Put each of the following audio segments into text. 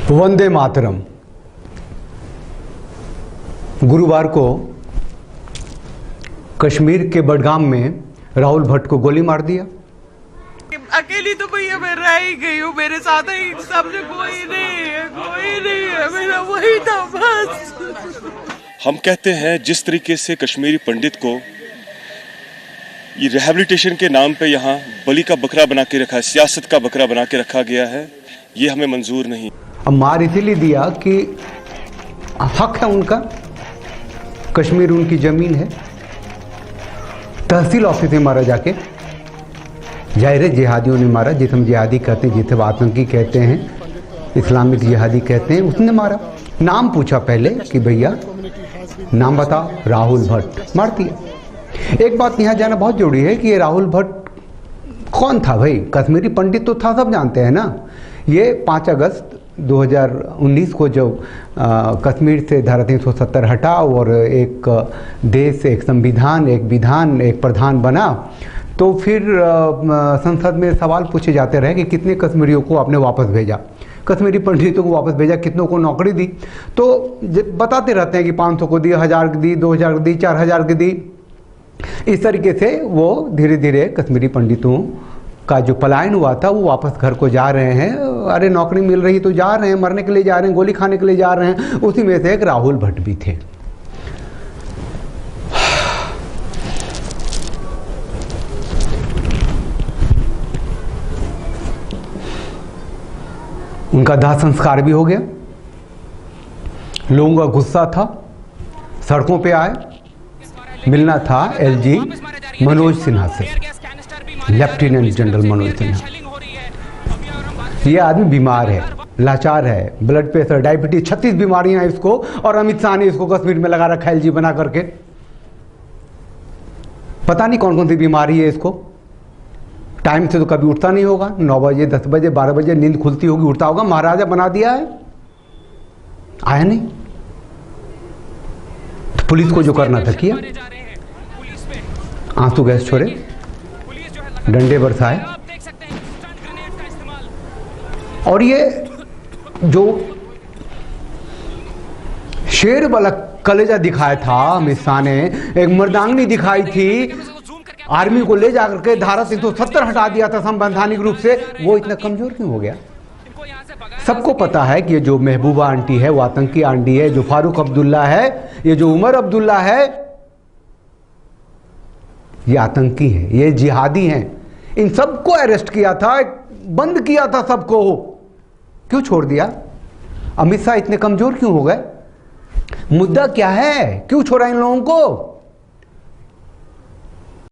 वंदे मातरम। गुरुवार को कश्मीर के बडगाम में राहुल भट्ट को गोली मार दिया। अकेली तो भैया मैं रह ही गई हूँ, मेरे साथ ही सबसे कोई नहीं है, मेरा वही था बस। हम कहते हैं जिस तरीके से कश्मीरी पंडित को ये रिहैबिलिटेशन के नाम पे यहाँ बलि का बकरा बना के रखा है, सियासत का बकरा बना के रखा गया है, ये हमें मंजूर नहीं। अब मार इसीलिए दिया कि हक है उनका, कश्मीर उनकी जमीन है। तहसील ऑफिस में मारा जाके, जाहिर है जिहादियों ने मारा, जिसे हम जिहादी कहते हैं, जिसे आतंकी कहते हैं, इस्लामिक जिहादी कहते हैं, उसने मारा। नाम पूछा पहले कि भैया नाम बता, राहुल भट्ट, मार दिया। एक बात यहाँ जाना बहुत जरूरी है कि ये राहुल भट्ट कौन था भाई? कश्मीरी पंडित तो था, सब जानते हैं ना। ये 5 अगस्त 2019 को जब कश्मीर से धारा 370 हटा और एक देश, एक संविधान, एक विधान, एक प्रधान बना, तो फिर संसद में सवाल पूछे जाते रहे कि कितने कश्मीरियों को आपने वापस भेजा, कश्मीरी पंडितों को वापस भेजा, कितनों को नौकरी दी। तो बताते रहते हैं कि 500 को दी, 1000 की दी, 2000 की दी, 4000 की दी। इस तरीके से वो धीरे धीरे कश्मीरी पंडितों का जो पलायन हुआ था वो वापस घर को जा रहे हैं। अरे नौकरी मिल रही तो जा रहे हैं, मरने के लिए जा रहे हैं, गोली खाने के लिए जा रहे हैं। उसी में से एक राहुल भट्ट भी थे। उनका दाह संस्कार भी हो गया। लोगों का गुस्सा था, सड़कों पे आए। मिलना था एलजी मनोज सिन्हा से, लेफ्टिनेंट जनरल मनोज सिन्हा। ये आदमी बीमार है, लाचार है, ब्लड प्रेशर, डायबिटीज, 36 बीमारियां हैं इसको, और अमित शाह ने इसको कश्मीर में लगा रखा है एलजी बना करके। पता नहीं कौन कौन सी बीमारी है इसको। टाइम से तो कभी उठता नहीं होगा, 9 बजे, 10 बजे, 12 बजे नींद खुलती होगी, उठता होगा। महाराजा बना दिया है, आया नहीं। तो पुलिस को जो करना था किया, आंसू गैस छोड़े, डंडे बरसाए। और ये जो शेर वाला कलेजा दिखाया था अमित शाह ने, एक मर्दांगनी दिखाई थी, आर्मी को ले जाकर के धारा 370 हटा दिया था संवैधानिक रूप से, वो इतना कमजोर क्यों हो गया? सबको पता है कि ये जो महबूबा आंटी है वो आतंकी आंटी है, जो फारूक अब्दुल्ला है, ये जो उमर अब्दुल्ला है, ये आतंकी है, ये जिहादी हैं। इन सबको अरेस्ट किया था, बंद किया था सबको। क्यों छोड़ दिया? अमित शाह इतने कमजोर क्यों हो गए? मुद्दा क्या है? क्यों छोड़ा इन लोगों को?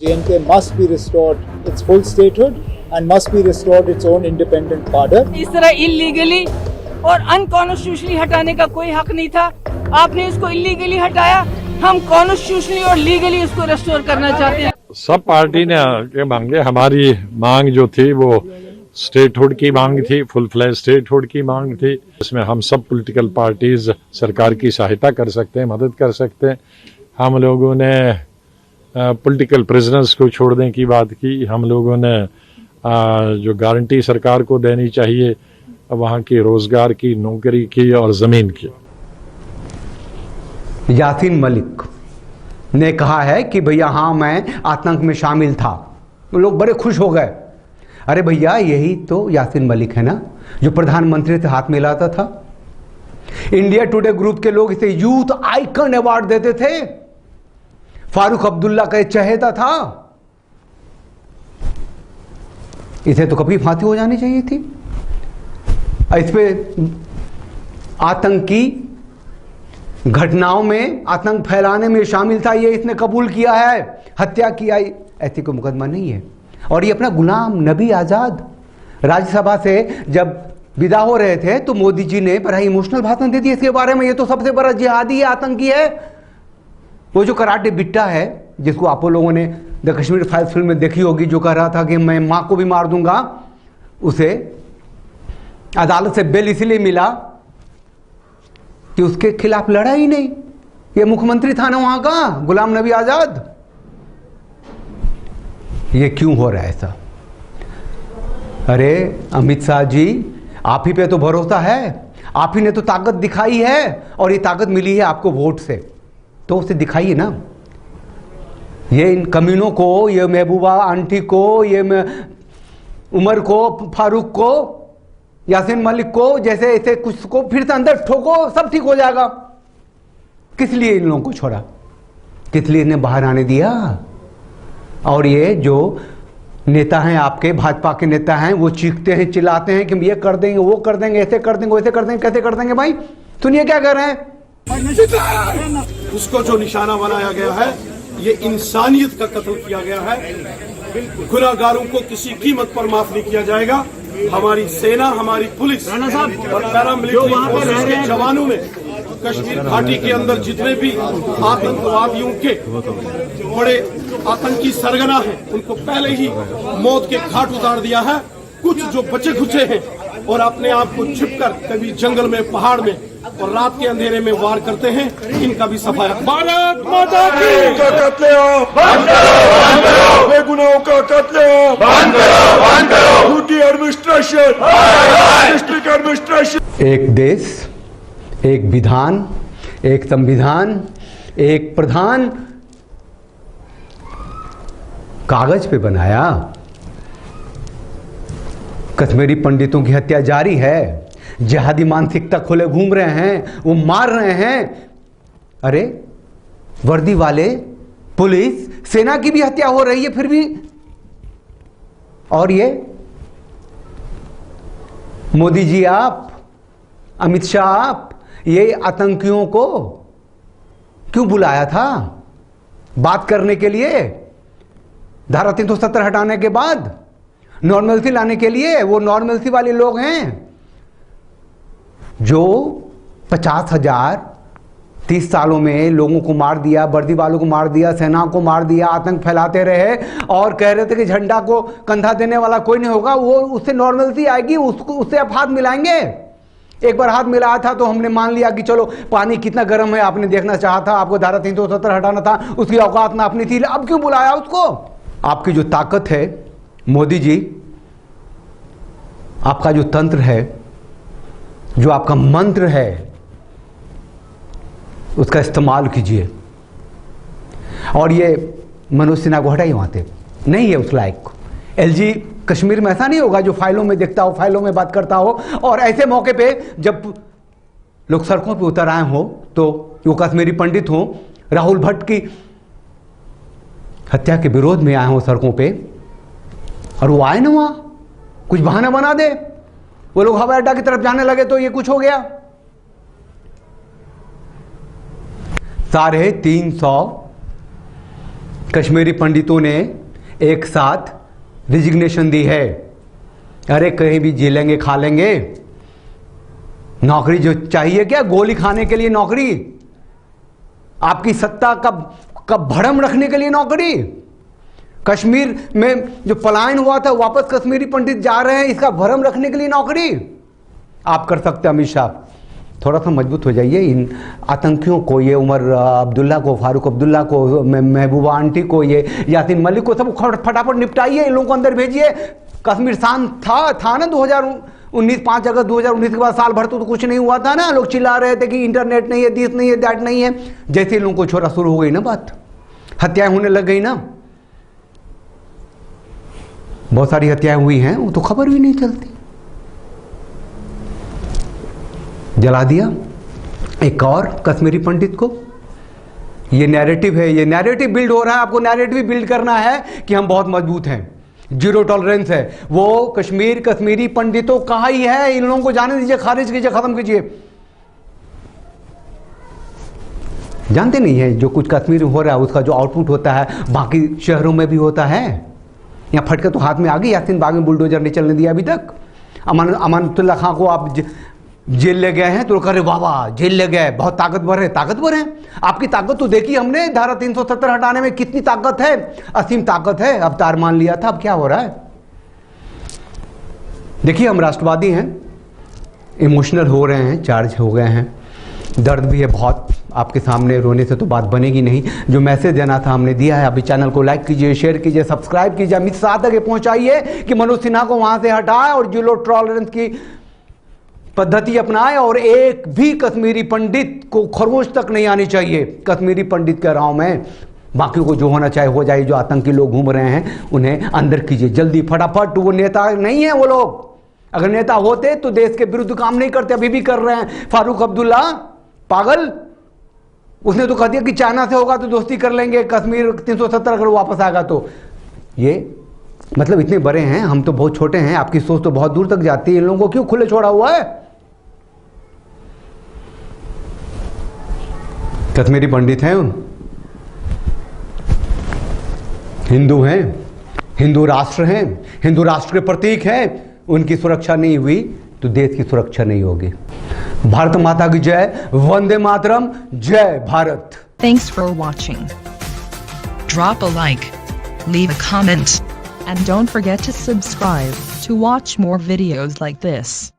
JNK must be restored its full statehood and must be restored its own independent border. इस तरह इलीगली और अनकॉन्स्टिट्यूशनली हटाने का कोई हक नहीं था। आपने इसको इलीगली हटाया, हम कॉन्स्टिट्यूशनली और लीगली इसको रेस्टोर करना चाहते हैं। सब पार्टी ने ये मांगे। हमारी मांग जो थी वो स्टेटहुड की मांग थी, फुल फ्लैश स्टेटहुड की मांग थी। इसमें हम सब पॉलिटिकल पार्टीज सरकार की सहायता कर सकते हैं, मदद कर सकते हैं। हम लोगों ने पॉलिटिकल प्रिजनर्स को छोड़ने की बात की। हम लोगों ने जो गारंटी सरकार को देनी चाहिए वहाँ की रोजगार की, नौकरी की और ज़मीन की। यासीन मलिक ने कहा है कि भैया हाँ मैं आतंक में शामिल था। लोग बड़े खुश हो गए। अरे भैया यही तो यासीन मलिक है ना, जो प्रधानमंत्री से हाथ मिलाता था। इंडिया टुडे ग्रुप के लोग इसे यूथ आइकन अवार्ड देते थे। फारूक अब्दुल्ला का चहेता था। इसे तो कभी फांसी हो जानी चाहिए थी। इस पे आतंकी घटनाओं में, आतंक फैलाने में शामिल था, ये इसने कबूल किया है, हत्या किया, ऐसी कोई मुकदमा नहीं है। और ये अपना गुलाम नबी आज़ाद राज्यसभा से जब विदा हो रहे थे तो मोदी जी ने बड़ा इमोशनल भाषण दे दिया इसके बारे में। ये तो सबसे बड़ा जिहादी है, आतंकी है। वो जो कराटे बिट्टा है, जिसको आप लोगों ने द कश्मीर फाइल्स फिल्म में देखी होगी, जो कह रहा था कि मैं माँ को भी मार दूंगा, उसे अदालत से बेल इसलिए मिला कि उसके खिलाफ लड़ा ही नहीं। ये मुख्यमंत्री था ना वहां का, गुलाम नबी आजाद। ये क्यों हो रहा है ऐसा? अरे अमित शाह जी, आप ही पे तो भरोसा है, आप ही ने तो ताकत दिखाई है और ये ताकत मिली है आपको वोट से, तो उसे दिखाइए ना। ये इन कमीनों को, ये महबूबा आंटी को, ये उमर को, फारूक को, यासीन मलिक को, जैसे ऐसे कुछ को फिर से अंदर ठोको, सब ठीक हो जाएगा। किस लिए इन लोगों को छोड़ा, किस लिए इन्हें बाहर आने दिया? और ये जो नेता हैं आपके, भाजपा के नेता हैं, वो चीखते हैं, चिल्लाते हैं कि हम ये कर देंगे, वो कर देंगे, ऐसे कर देंगे, वैसे कर देंगे। कैसे कर देंगे भाई? सुनिए क्या कर रहे हैं। उसको जो निशाना बनाया गया है, ये इंसानियत का कत्ल किया गया है। गुनाहगारों को किसी कीमत पर माफ नहीं किया जाएगा। हमारी सेना, हमारी पुलिस और पैरामिलिट्री फोर्सेस के जवानों ने कश्मीर घाटी के अंदर जितने भी आतंकवादियों के बड़े आतंकी सरगना हैं, उनको पहले ही मौत के घाट उतार दिया है। कुछ जो बचे खुचे हैं और अपने आप को छिपकर कभी जंगल में, पहाड़ में और रात के अंधेरे में वार करते हैं, इनका भी सफाया। भारत माता की का कत्लेआम बंद करो, बेगुनाहों का कत्लेआम बंद करो, झूठी एडमिनिस्ट्रेशन, डिस्ट्रिक्ट एडमिनिस्ट्रेशन। एक देश, एक विधान, एक संविधान, एक प्रधान कागज पे बनाया। कश्मीरी पंडितों की हत्या जारी है, जिहादी मानसिकता खोले घूम रहे हैं, वो मार रहे हैं। अरे वर्दी वाले, पुलिस, सेना की भी हत्या हो रही है फिर भी। और ये मोदी जी आप, अमित शाह आप, ये आतंकियों को क्यों बुलाया था बात करने के लिए? धारा 370 हटाने के बाद नॉर्मलसी लाने के लिए। वो नॉर्मलसी वाले लोग हैं जो 50,000 30 सालों में लोगों को मार दिया, वर्दी वालों को मार दिया, सेना को मार दिया, आतंक फैलाते रहे और कह रहे थे कि झंडा को कंधा देने वाला कोई नहीं होगा, वो उससे नॉर्मलसी आएगी, उससे आप हाथ मिलाएंगे। एक बार हाथ मिलाया था तो हमने मान लिया कि चलो पानी कितना गर्म है आपने देखना चाहा था, आपको धारा 370 हटाना था, उसकी औकात ना अपनी थी, अब क्यों बुलाया उसको? आपकी जो ताकत है मोदी जी, आपका जो तंत्र है, जो आपका मंत्र है, उसका इस्तेमाल कीजिए। और ये मनोज सिन्हा को हटाइए, वहां से नहीं है उस लायक। एलजी कश्मीर में ऐसा नहीं होगा जो फाइलों में देखता हो, फाइलों में बात करता हो, और ऐसे मौके पे जब लोग सड़कों पे उतर आए हो तो वो कश्मीरी पंडित हो, राहुल भट्ट की हत्या के विरोध में आए हो सड़कों पे, और वो आए ना वहां कुछ बहाना बना दे, वो लोग हवाई अड्डा की तरफ जाने लगे तो ये कुछ हो गया। 350 कश्मीरी पंडितों ने एक साथ रिजिग्नेशन दी है। अरे कहीं भी जी लेंगे, खा लेंगे, नौकरी जो चाहिए क्या? गोली खाने के लिए नौकरी, आपकी सत्ता का भरम रखने के लिए नौकरी। कश्मीर में जो पलायन हुआ था, वापस कश्मीरी पंडित जा रहे हैं, इसका भरम रखने के लिए नौकरी आप कर सकते हैं। अमित शाह थोड़ा सा मजबूत हो जाइए, इन आतंकियों को, ये उमर अब्दुल्ला को, फारूक अब्दुल्ला को, महबूबा आंटी को, ये यासीन मलिक को, सब फटाफट निपटाइए, इन लोगों को अंदर भेजिए। कश्मीर शांत था ना 2019, 5 अगस्त 2019 के बाद साल भर तो कुछ नहीं हुआ था ना, लोग चिल्ला रहे थे कि इंटरनेट नहीं है, दिस नहीं है, दैट नहीं है। जैसे इन लोगों को छोड़ा शुरू हो गई ना बात, हत्याएं होने लग गई ना, बहुत सारी हत्याएं हुई हैं, वो तो खबर भी नहीं चलती, जला दिया एक और कश्मीरी पंडित को। ये नैरेटिव है, ये नैरेटिव बिल्ड हो रहा है। आपको नैरेटिव बिल्ड करना है कि हम बहुत मजबूत हैं, जीरो टॉलरेंस है। वो कश्मीरी पंडितों का ही है, इन लोगों को जाने दीजिए, खारिज कीजिए, खत्म कीजिए। जानते नहीं है जो कुछ कश्मीर में हो रहा है उसका जो आउटपुट होता है बाकी शहरों में भी होता है। यहाँ फटके तो हाथ में आ गई, यासीन बाग में बुलडोजर नहीं चलने दिया अभी तक। अमानतुल्लाह खां को आप जेल ले गए हैं तो कह रहे वाह वाह जेल ले गए, बहुत ताकतवर है। ताकतवर है, आपकी ताकत तो देखी हमने, धारा 370 हटाने में कितनी ताकत है, असीम ताकत है। अवतार मान लिया था, अब क्या हो रहा है? देखिए हम राष्ट्रवादी हैं, इमोशनल हो रहे हैं, चार्ज हो गए हैं, दर्द भी है बहुत। आपके सामने रोने से तो बात बनेगी नहीं। जो मैसेज देना था हमने दिया है। अभी चैनल को लाइक कीजिए, शेयर कीजिए, सब्सक्राइब कीजिए, अमित शाह तक पहुंचाइए कि मनोज सिन्हा को वहां से हटाए और जीरो टॉलरेंस की पद्धति अपनाए और एक भी कश्मीरी पंडित को खरोच तक नहीं आनी चाहिए। कश्मीरी पंडित कह रहा हूं मैं, बाकी को जो होना चाहे हो जाए। जो आतंकी लोग घूम रहे हैं उन्हें अंदर कीजिए जल्दी फटाफट। वो नेता नहीं है वो लोग, अगर नेता होते तो देश के विरुद्ध काम नहीं करते, अभी भी कर रहे हैं। फारूक अब्दुल्ला पागल, उसने तो कह दिया कि चाइना से होगा तो दोस्ती कर लेंगे, कश्मीर 370 अगर वापस आएगा तो। ये मतलब इतने बड़े हैं, हम तो बहुत छोटे हैं, आपकी सोच तो बहुत दूर तक जाती है। इन लोगों को क्यों खुले छोड़ा हुआ है? कश्मीरी पंडित हैं, हिंदू हैं, हिंदू राष्ट्र हैं, हिंदू राष्ट्र के प्रतीक हैं। उनकी सुरक्षा नहीं हुई तो देश की सुरक्षा नहीं होगी। भारत माता की जय, वंदे मातरम, जय Bharat. Thanks for watching. Drop a like, leave a comment, and don't forget to subscribe to watch more videos like this.